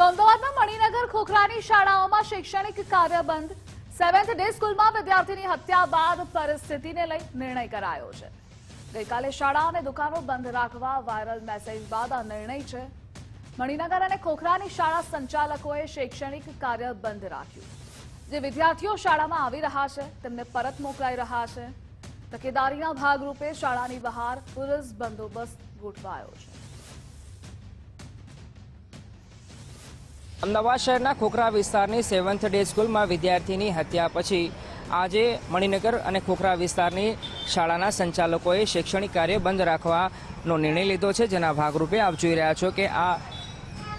તો અમદાવાદમાં મણિનગર ખોખરાની શાળાઓમાં શૈક્ષણિક કાર્ય બંધ। 7th ડે સ્કૂલમાં વિદ્યાર્થીની હત્યા બાદ પરિસ્થિતિને લઈ નિર્ણય કરાયો છે। ગઈકાલે શાળા અને દુકાનો બંધ રાખવા વાયરલ મેસેજ બાદ આ નિર્ણય છે। મણિનગર અને ખોખરાની શાળા સંચાલકોએ શૈક્ષણિક કાર્ય બંધ રાખ્યું। જે વિદ્યાર્થીઓ શાળામાં આવી રહ્યા છે તેમને પરત મોકલાઈ રહ્યા છે। તકેદારીના ભાગરૂપે શાળાની બહાર પોલીસ બંદોબસ્ત ગોઠવાયો છે। અમદાવાદ શહેરના ખોખરા વિસ્તારની 7th ડે સ્કૂલમાં વિદ્યાર્થીની હત્યા પછી આજે મણિનગર અને ખોખરા વિસ્તારની શાળાના સંચાલકોએ શૈક્ષણિક કાર્ય બંધ રાખવાનો નિર્ણય લીધો છે। જેના ભાગરૂપે આપ જોઈ રહ્યા છો કે આ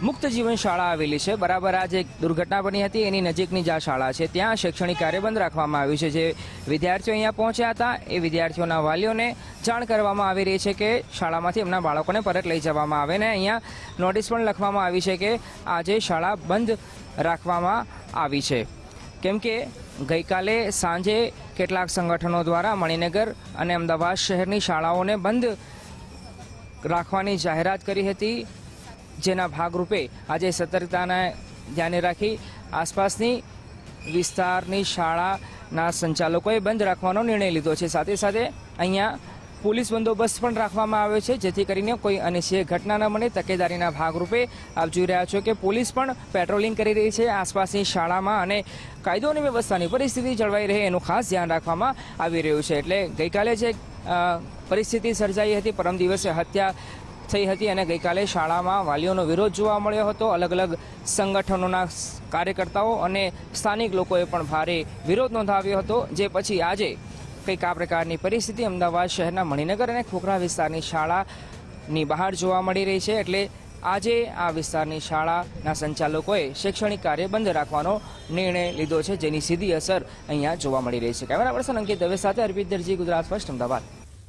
મુક્ત જીવન શાળા આવેલી છે। બરાબર આ જે દુર્ઘટના બની હતી એની નજીકની જ આ શાળા છે, ત્યાં શૈક્ષણિક કાર્ય બંધ રાખવામાં આવ્યું છે। જે વિદ્યાર્થીઓ અહીંયા પહોંચ્યા હતા એ વિદ્યાર્થીઓના વાલીઓને જાણ કરવામાં આવી રહી છે કે શાળામાંથી એમના બાળકોને પરત લઈ જવામાં આવે ને અહીંયા નોટિસ પણ લખવામાં આવી છે કે આજે શાળા બંધ રાખવામાં આવી છે। કેમ કે ગઈકાલે સાંજે કેટલાક સંગઠનો દ્વારા મણિનગર અને અમદાવાદ શહેરની શાળાઓને બંધ રાખવાની જાહેરાત કરી હતી। જેના ભાગરૂપે આજે સતર્કતાને ધ્યાને રાખી આસપાસની વિસ્તારની શાળાના સંચાલકોએ બંધ રાખવાનો નિર્ણય લીધો છે। સાથે સાથે અહીંયા પોલીસ બંદોબસ્ત પણ રાખવામાં આવ્યો છે, જેથી કરીને કોઈ અનિચ્છનીય ઘટના ન બને। તકેદારીના ભાગરૂપે આપ જોઈ રહ્યા છો કે પોલીસ પણ પેટ્રોલિંગ કરી રહી છે આસપાસની શાળામાં અને કાયદો અને વ્યવસ્થાની પરિસ્થિતિ જળવાઈ રહે એનું ખાસ ધ્યાન રાખવામાં આવી રહ્યું છે। એટલે ગઈકાલે જે પરિસ્થિતિ સર્જાઈ હતી, પરમ દિવસે હત્યા થઈ હતી અને ગઈકાલે શાળામાં વાલીઓનો વિરોધ જોવા મળ્યો હતો। અલગ અલગ સંગઠનોના કાર્યકર્તાઓ અને સ્થાનિક લોકોએ પણ ભારે વિરોધ નોંધાવ્યો હતો। જે પછી આજે કંઈક આ પ્રકારની પરિસ્થિતિ અમદાવાદ શહેરના મણિનગર અને ખોખરા વિસ્તારની શાળાની બહાર જોવા મળી રહી છે। એટલે આજે આ વિસ્તારની શાળાના સંચાલકોએ શૈક્ષણિક કાર્ય બંધ રાખવાનો નિર્ણય લીધો છે, જેની સીધી અસર અહીંયા જોવા મળી રહી છે। કેમેરા પર્સન અંકિત દવે સાથે અર્પિત દરજી, ગુજરાત ફર્સ્ટ, અમદાવાદ।